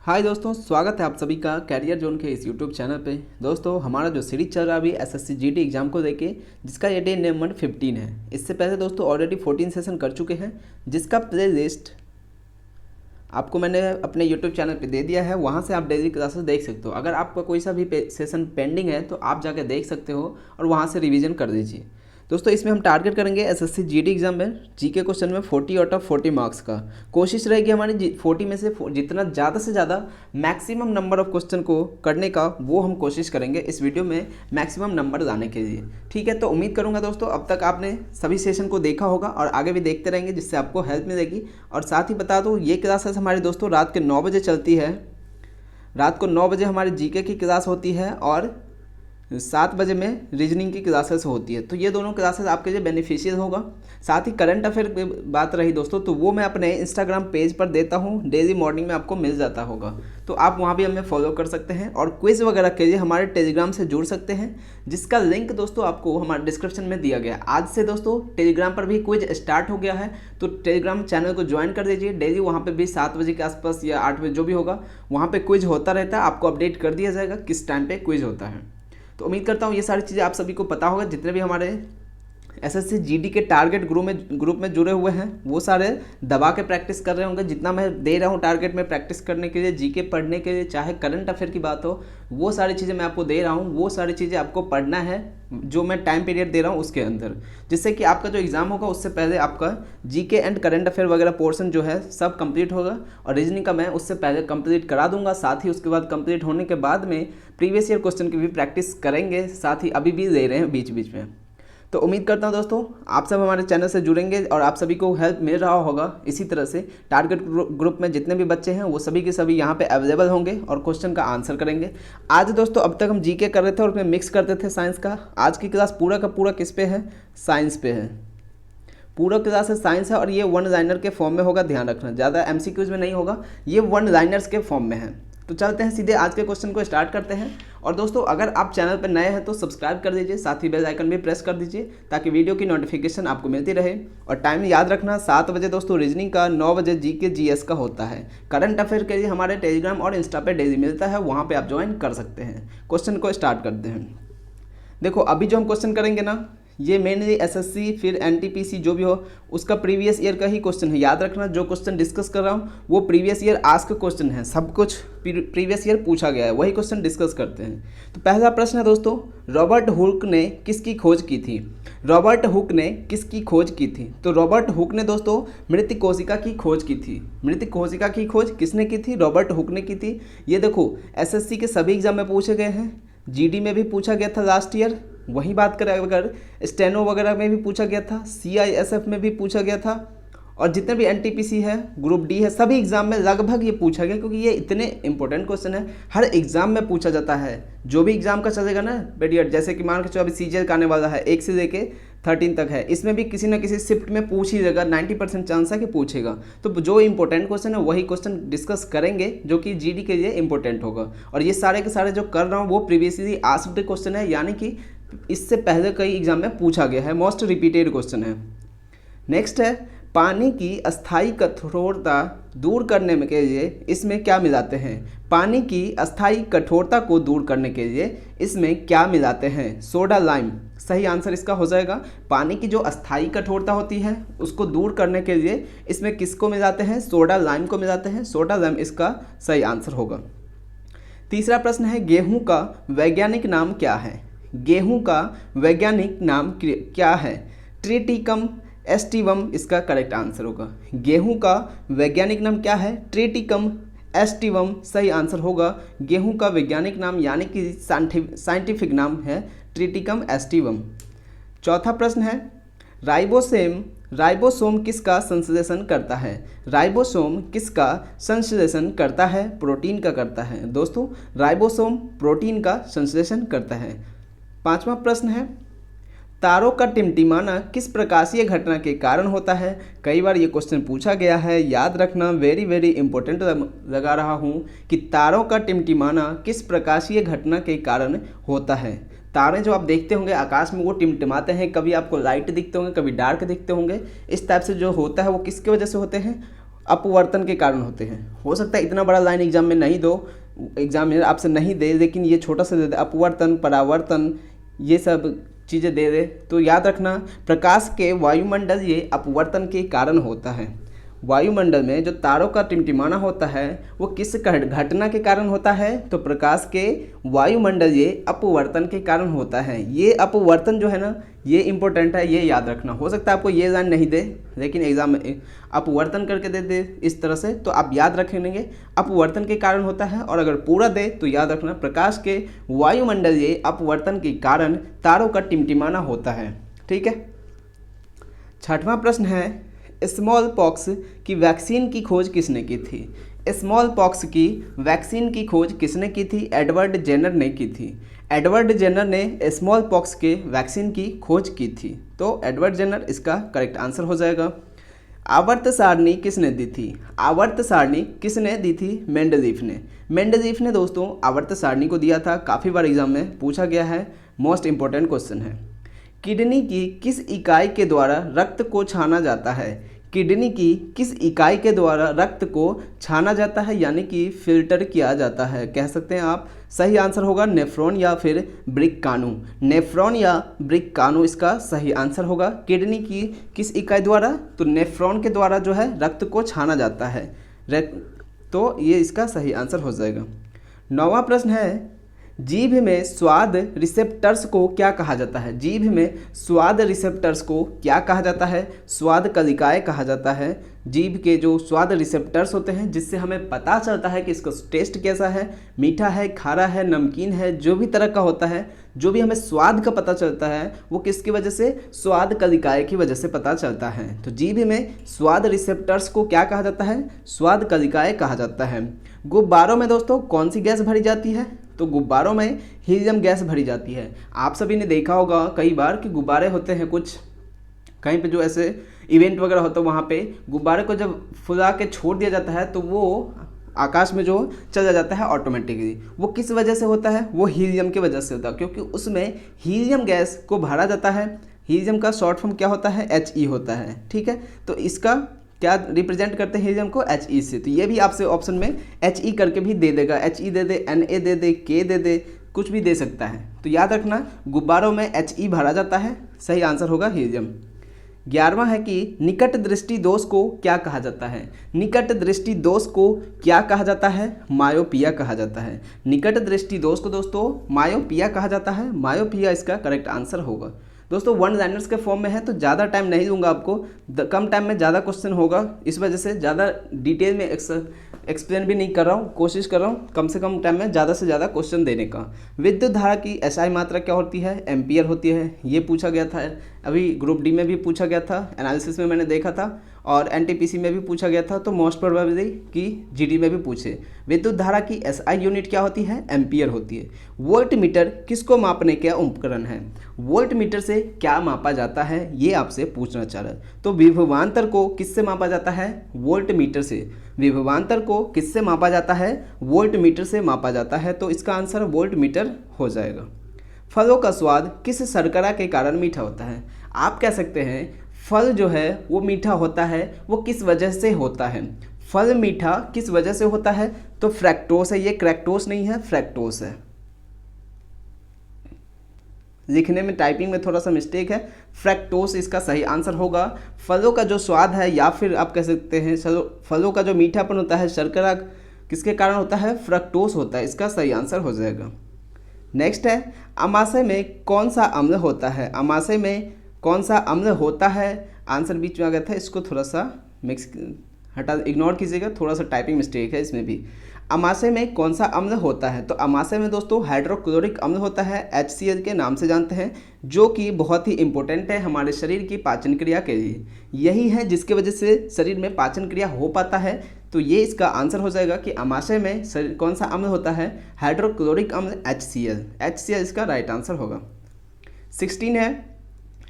हाय दोस्तों, स्वागत है आप सभी का कैरियर जोन के इस यूट्यूब चैनल पे। दोस्तों, हमारा जो सीरीज चल रहा है अभी एसएससी जीडी एग्जाम को लेके, जिसका ये डे नंबर 15 है। इससे पहले दोस्तों ऑलरेडी 14 सेशन कर चुके हैं, जिसका प्ले लिस्ट आपको मैंने अपने यूट्यूब चैनल पे दे दिया है। वहाँ से आप डेली क्लासेस देख सकते हो। अगर आपका कोई सा भी सेशन पेंडिंग है तो आप जाकर देख सकते हो और वहाँ से रिवीजन कर दीजिए। दोस्तों, इसमें हम टारगेट करेंगे एसएससी जीडी एग्जाम में जीके क्वेश्चन में 40 आउट ऑफ 40 मार्क्स का। कोशिश रहेगी हमारी 40 में से जितना ज़्यादा से ज़्यादा मैक्सिमम नंबर ऑफ क्वेश्चन को करने का, वो हम कोशिश करेंगे इस वीडियो में मैक्सिमम नंबर लाने के लिए। ठीक है, तो उम्मीद करूँगा दोस्तों अब तक आपने सभी सेशन को देखा होगा और आगे भी देखते रहेंगे, जिससे आपको हेल्प मिलेगी। और साथ ही बता दूँ, ये क्लासेस हमारी दोस्तों रात के 9 बजे चलती है। रात को 9 बजे हमारी जीके की क्लास होती है और 7 बजे में रीजनिंग की क्लासेस होती है। तो ये दोनों क्लासेस आपके लिए बेनिफिशियल होगा। साथ ही करंट अफेयर की बात रही दोस्तों, तो वो मैं अपने इंस्टाग्राम पेज पर देता हूँ, डेली मॉर्निंग में आपको मिल जाता होगा, तो आप वहाँ भी हमें फॉलो कर सकते हैं। और क्विज़ वगैरह के लिए हमारे टेलीग्राम से जुड़ सकते हैं, जिसका लिंक दोस्तों आपको हमारे डिस्क्रिप्शन में दिया गया है। आज से दोस्तों टेलीग्राम पर भी क्विज स्टार्ट हो गया है, तो टेलीग्राम चैनल को ज्वाइन कर दीजिए। डेली वहाँ पर भी 7 बजे के आसपास या 8 बजे जो भी होगा, वहाँ पर क्विज होता रहता है। आपको अपडेट कर दिया जाएगा किस टाइम पर क्विज होता है। तो उम्मीद करता हूँ ये सारी चीज़ें आप सभी को पता होगा। जितने भी हमारे एसएससी जीडी के टारगेट ग्रुप में जुड़े हुए हैं, वो सारे दबा के प्रैक्टिस कर रहे होंगे। जितना मैं दे रहा हूँ टारगेट में प्रैक्टिस करने के लिए, जीके पढ़ने के लिए, चाहे करंट अफेयर की बात हो, वो सारी चीज़ें मैं आपको दे रहा हूँ। वो सारी चीज़ें आपको पढ़ना है जो मैं टाइम पीरियड दे रहा हूँ उसके अंदर, जिससे कि आपका जो एग्ज़ाम होगा उससे पहले आपका जीके एंड करंट अफेयर वगैरह पोर्शन जो है सब कंप्लीट होगा। और रीजनिंग का मैं उससे पहले कंप्लीट करा दूंगा। साथ ही उसके बाद कंप्लीट होने के बाद में प्रीवियस ईयर क्वेश्चन की भी प्रैक्टिस करेंगे, साथ ही अभी भी दे रहे हैं बीच बीच में। तो उम्मीद करता हूं दोस्तों आप सब हमारे चैनल से जुड़ेंगे और आप सभी को हेल्प मिल रहा होगा। इसी तरह से टारगेट ग्रुप में जितने भी बच्चे हैं वो सभी के सभी यहाँ पे अवेलेबल होंगे और क्वेश्चन का आंसर करेंगे। आज दोस्तों अब तक हम जीके कर रहे थे और उसमें मिक्स करते थे साइंस का। आज की क्लास पूरा का पूरा किस पे है? साइंस पे है। पूरा क्लास है साइंस है और ये वन लाइनर के फॉर्म में होगा, ध्यान रखना। ज़्यादा एमसीक्यूज में नहीं होगा, ये वन लाइनर्स के फॉर्म में है। तो चलते हैं सीधे आज के क्वेश्चन को स्टार्ट करते हैं। और दोस्तों अगर आप चैनल पर नए हैं तो सब्सक्राइब कर दीजिए, साथ ही बेल आइकन भी प्रेस कर दीजिए ताकि वीडियो की नोटिफिकेशन आपको मिलती रहे। और टाइम याद रखना, 7 बजे दोस्तों रीजनिंग का, 9 बजे जीके जीएस का होता है। करंट अफेयर के लिए हमारे टेलीग्राम और इंस्टा पे डेली मिलता है, वहाँ पर आप ज्वाइन कर सकते हैं। क्वेश्चन को स्टार्ट करते हैं। देखो अभी जो हम क्वेश्चन करेंगे ना, ये मेनली एसएससी फिर एनटीपीसी जो भी हो उसका प्रीवियस ईयर का ही क्वेश्चन है। याद रखना, जो क्वेश्चन डिस्कस कर रहा हूँ वो प्रीवियस ईयर आस्क क्वेश्चन है। सब कुछ प्रीवियस ईयर पूछा गया है, वही क्वेश्चन डिस्कस करते हैं। तो पहला प्रश्न है दोस्तों, रॉबर्ट हुक ने किसकी खोज की थी? रॉबर्ट हुक ने किसकी खोज की थी? तो रॉबर्ट हुक ने दोस्तों मृत कोशिका की खोज की थी। मृत कोशिका की खोज किसने की थी? रॉबर्ट हुक ने की थी। ये देखो एसएससी के सभी एग्जाम में पूछे गए हैं, जीडी में भी पूछा गया था लास्ट ईयर। वही बात करें अगर स्टेनो वगैरह में भी पूछा गया था, सीआईएसएफ में भी पूछा गया था, और जितने भी एनटीपीसी है, ग्रुप डी है, सभी एग्जाम में लगभग ये पूछा गया, क्योंकि ये इतने इंपॉर्टेंट क्वेश्चन है। हर एग्जाम में पूछा जाता है। जो भी एग्जाम का चलेगा ना पीरियड, जैसे कि मान के चलो अभी सीजीएल का आने वाला है 1 से लेके 13 तक है, इसमें भी किसी ना किसी शिफ्ट में पूछ ही जाएगा। 90% चांस है कि पूछेगा। तो जो इंपॉर्टेंट क्वेश्चन है वही क्वेश्चन डिस्कस करेंगे, जो कि जीडी के लिए इंपॉर्टेंट होगा। और ये सारे के सारे जो कर रहा हूँ वो प्रीवियसली आस्क्ड क्वेश्चन है, यानी कि इससे पहले कई एग्जाम में पूछा गया है, मोस्ट रिपीटेड क्वेश्चन है। नेक्स्ट है, पानी की अस्थायी कठोरता दूर करने के लिए इसमें क्या मिलाते हैं? पानी की अस्थायी कठोरता को दूर करने के लिए इसमें क्या मिलाते हैं? सोडा लाइम सही आंसर इसका हो जाएगा। पानी की जो अस्थायी कठोरता होती है उसको दूर करने के लिए इसमें किसको मिलाते हैं? सोडा लाइम को मिलाते हैं। सोडा लाइम इसका सही आंसर होगा। तीसरा प्रश्न है, गेहूं का वैज्ञानिक नाम क्या है? गेहूं का वैज्ञानिक नाम क्या है? ट्रिटिकम एस्टिवम इसका करेक्ट आंसर होगा। गेहूं का वैज्ञानिक नाम क्या है? ट्रिटिकम एस्टिवम सही आंसर होगा। गेहूं का वैज्ञानिक नाम यानी कि साइंटिफिक नाम है ट्रिटिकम एस्टिवम। चौथा प्रश्न है, राइबोसोम किसका संश्लेषण करता है? राइबोसोम किसका संश्लेषण करता है? प्रोटीन का करता है। दोस्तों राइबोसोम प्रोटीन का संश्लेषण करता है। पांचवा प्रश्न है, तारों का टिमटिमाना किस प्रकाशीय घटना के कारण होता है? कई बार ये क्वेश्चन पूछा गया है, याद रखना, वेरी वेरी इंपॉर्टेंट लगा रहा हूँ कि तारों का टिमटिमाना किस प्रकाशीय घटना के कारण होता है। तारे जो आप देखते होंगे आकाश में वो टिमटिमाते हैं, कभी आपको लाइट दिखते होंगे, कभी डार्क दिखते होंगे। इस टाइप से जो होता है वो किसकी वजह से होते हैं? अपवर्तन के कारण होते हैं। हो सकता है इतना बड़ा लाइन एग्जाम में नहीं दो, एग्जामिनर आपसे नहीं दे, लेकिन ये छोटा सा दे दे, अपवर्तन, परावर्तन, ये सब चीज़ें दे दे तो याद रखना प्रकाश के वायुमंडल ये अपवर्तन के कारण होता है। वायुमंडल में जो तारों का टिमटिमाना होता है वो किस घटना के कारण होता है, तो प्रकाश के वायुमंडल ये अपवर्तन के कारण होता है। ये अपवर्तन जो है ना ये इंपॉर्टेंट है, ये याद रखना। हो सकता है आपको ये लाइन नहीं दे, लेकिन एग्जाम में अपवर्तन करके दे इस तरह से, तो आप याद रखेंगे अपवर्तन के कारण होता है। और अगर पूरा दे तो याद रखना प्रकाश के वायुमंडल ये अपवर्तन के कारण तारों का टिमटिमाना होता है। ठीक है। छठवां प्रश्न है स्मॉल पॉक्स की वैक्सीन की खोज किसने की थी? स्मॉल पॉक्स की वैक्सीन की खोज किसने की थी? एडवर्ड जेनर ने की थी। एडवर्ड जेनर ने स्मॉल पॉक्स के वैक्सीन की खोज की थी, तो एडवर्ड जेनर इसका करेक्ट आंसर हो जाएगा। आवर्त सारणी किसने दी थी? आवर्त सारणी किसने दी थी? मेंडलीफ ने। मेंडलीफ ने दोस्तों आवर्त सारणी को दिया था, काफ़ी बार एग्जाम में पूछा गया है, मोस्ट इंपॉर्टेंट क्वेश्चन है। किडनी की किस इकाई के द्वारा रक्त को छाना जाता है? किडनी की किस इकाई के द्वारा रक्त को छाना जाता है, यानी कि फिल्टर किया जाता है, कह सकते हैं आप। सही आंसर होगा नेफ्रॉन या फिर ब्रिक्कानु। नेफ्रॉन या ब्रिक्कानु इसका सही आंसर होगा। किडनी की किस इकाई द्वारा? तो नेफ्रॉन के द्वारा जो है रक्त को छाना जाता है, तो ये इसका सही आंसर हो जाएगा। 9वां प्रश्न है जीभ में स्वाद रिसेप्टर्स को क्या कहा जाता है? जीभ में स्वाद रिसेप्टर्स को क्या कहा जाता है? स्वाद कलिकाएं कहा जाता है। जीभ के जो स्वाद रिसेप्टर्स होते हैं जिससे हमें पता चलता है कि इसका टेस्ट कैसा है, मीठा है, खारा है, नमकीन है, जो भी तरह का होता है, जो भी हमें स्वाद का पता चलता है वो किसकी वजह से? स्वाद कलिकाएं की वजह से पता चलता है। तो जीभ में स्वाद रिसेप्टर्स को क्या कहा जाता है? स्वाद कलिकाएं कहा जाता है। गुब्बारों में दोस्तों कौन सी गैस भरी जाती है? तो गुब्बारों में हीलियम गैस भरी जाती है। आप सभी ने देखा होगा कई बार कि गुब्बारे होते हैं कुछ कहीं पे जो ऐसे इवेंट वगैरह होता है, वहाँ पे गुब्बारे को जब फुला के छोड़ दिया जाता है तो वो आकाश में जो चला जाता है ऑटोमेटिकली। वो किस वजह से होता है? वो हीलियम की वजह से होता है, क्योंकि उसमें हीलियम गैस को भरा जाता है। हीलियम का शॉर्ट फॉर्म क्या होता है? He होता है। ठीक है, तो इसका क्या रिप्रेजेंट करते हैं हीलियम को? He से। तो ये भी आपसे ऑप्शन में He करके भी दे देगा, He they they, Na they they, K दे दे, कुछ भी दे सकता है। तो याद रखना गुब्बारों में He भरा जाता है, सही आंसर होगा हीलियम। 11वां है कि निकट दृष्टि दोष को क्या कहा जाता है? निकट दृष्टि दोष को क्या कहा जाता है? मायोपिया कहा जाता है। निकट दृष्टि दोष को दोस्तों मायोपिया कहा जाता है। मायोपिया इसका करेक्ट आंसर होगा। दोस्तों वन लाइनर्स के फॉर्म में है तो ज़्यादा टाइम नहीं लूँगा आपको, कम टाइम में ज़्यादा क्वेश्चन होगा, इस वजह से ज़्यादा डिटेल में एक्सप्लेन भी नहीं कर रहा हूँ, कोशिश कर रहा हूँ कम से कम टाइम में ज़्यादा से ज़्यादा क्वेश्चन देने का। विद्युत धारा की SI मात्रा क्या होती है? एम्पियर होती है। ये पूछा गया था, अभी ग्रुप डी में भी पूछा गया था, एनालिसिस में मैंने देखा था, और NTPC में भी पूछा गया था, तो मोस्ट प्रोबेबली कि GD में भी पूछे। विद्युत धारा की SI यूनिट क्या होती है? एम्पियर होती है। वोल्ट मीटर किसको मापने का उपकरण है? वोल्ट मीटर से क्या मापा जाता है, ये आपसे पूछना चाह रहा है। तो विभवांतर को किससे मापा जाता है? वोल्ट मीटर से। विभवांतर को किससे मापा जाता है? वोल्ट मीटर से मापा जाता है। तो इसका आंसर वोल्ट मीटर हो जाएगा। फलों का स्वाद किस शर्करा के कारण मीठा होता है? आप कह सकते हैं फल जो है वो मीठा होता है, वो किस वजह से होता है? फल मीठा किस वजह से होता है? तो फ्रैक्टोस है। ये क्रैक्टोस नहीं है, फ्रैक्टोस है। लिखने में टाइपिंग में थोड़ा सा मिस्टेक है, फ्रैक्टोस इसका सही आंसर होगा। फलों का जो स्वाद है, या फिर आप कह सकते हैं फलों का जो मीठापन होता है, शर्करा किसके कारण होता है? फ्रक्टोस होता है। इसका सही आंसर हो जाएगा। नेक्स्ट है अमाशय में कौन सा अम्ल होता है? अमाशय में कौन सा अम्ल होता है? आंसर बीच में आ गया था, इसको थोड़ा सा इग्नोर कीजिएगा, थोड़ा सा टाइपिंग मिस्टेक है इसमें भी। अमाशय में कौन सा अम्ल होता है? तो अमाशय में दोस्तों हाइड्रोक्लोरिक अम्ल होता है, HCl के नाम से जानते हैं, जो कि बहुत ही इंपॉर्टेंट है हमारे शरीर की पाचन क्रिया के लिए। यही है जिसके वजह से शरीर में पाचन क्रिया हो पाता है। तो ये इसका आंसर हो जाएगा कि अमाशय में कौन सा अम्ल होता है? हाइड्रोक्लोरिक अम्ल HCl इसका राइट आंसर होगा। 16 है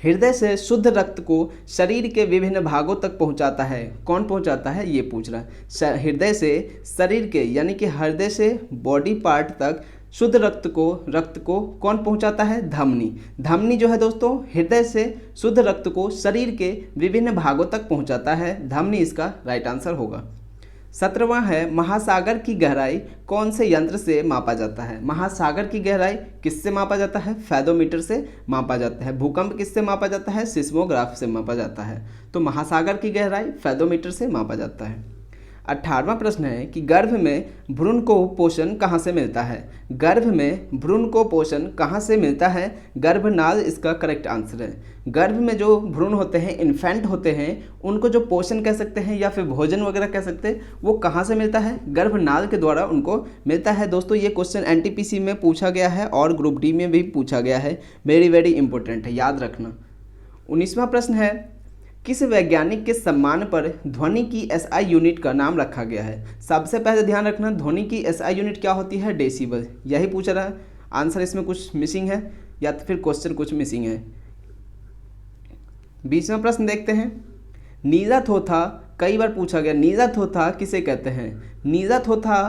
हृदय से शुद्ध रक्त को शरीर के विभिन्न भागों तक पहुंचाता है। कौन पहुंचाता है? ये पूछ रहा है। हृदय से शरीर के, यानी कि हृदय से बॉडी पार्ट तक शुद्ध रक्त को कौन पहुंचाता है? धमनी। धमनी जो है दोस्तों हृदय से शुद्ध रक्त को शरीर के विभिन्न भागों तक पहुंचाता है। धमनी इसका राइट आंसर होगा। 17वां है महासागर की गहराई कौन से यंत्र से मापा जाता है? महासागर की गहराई किससे मापा जाता है? फेदोमीटर से मापा जाता है। भूकंप किससे मापा जाता है? सिस्मोग्राफ से मापा जाता है। तो महासागर की गहराई फेदोमीटर से मापा जाता है। 18वां प्रश्न है कि गर्भ में भ्रूण को पोषण कहाँ से मिलता है? गर्भ में भ्रूण को पोषण कहाँ से मिलता है? गर्भनाल इसका करेक्ट आंसर है। गर्भ में जो भ्रूण होते हैं, इन्फेंट होते हैं, उनको जो पोषण कह सकते हैं या फिर भोजन वगैरह कह सकते हैं, वो कहाँ से मिलता है? गर्भनाल के द्वारा उनको मिलता है। दोस्तों ये क्वेश्चन एनटीपीसी में पूछा गया है और ग्रुप डी में भी पूछा गया है। वेरी वेरी इंपॉर्टेंट है, याद रखना। 19वां प्रश्न है किस वैज्ञानिक के सम्मान पर ध्वनि की एसआई यूनिट का नाम रखा गया है? सबसे पहले ध्यान रखना, ध्वनि की एसआई यूनिट क्या होती है? डेसिबल। यही पूछ रहा है। आंसर इसमें कुछ मिसिंग है या तो फिर क्वेश्चन कुछ मिसिंग है। 20वां प्रश्न देखते हैं। नीला थोथा कई बार पूछा गया। नीला थोथा किसे कहते हैं? नीला थोथा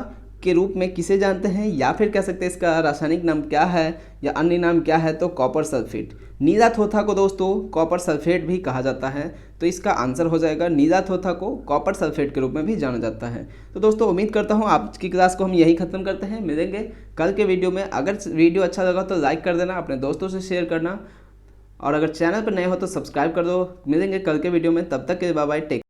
के रूप में किसे जानते हैं या फिर कह सकते हैं इसका रासायनिक नाम क्या है या अन्य नाम क्या है? तो कॉपर सल्फेट। नीला थोथा को दोस्तों कॉपर सल्फेट भी कहा जाता है। तो इसका आंसर हो जाएगा नीला थोथा को कॉपर सल्फेट के रूप में भी जाना जाता है। तो दोस्तों उम्मीद करता हूँ आज की क्लास को हम यही खत्म करते हैं। मिलेंगे कल के वीडियो में। अगर वीडियो अच्छा लगा तो लाइक कर देना, अपने दोस्तों से शेयर करना, और अगर चैनल पर नए हो तो सब्सक्राइब कर दो। मिलेंगे कल के वीडियो में, तब तक के लिए बाय बाय, टेक।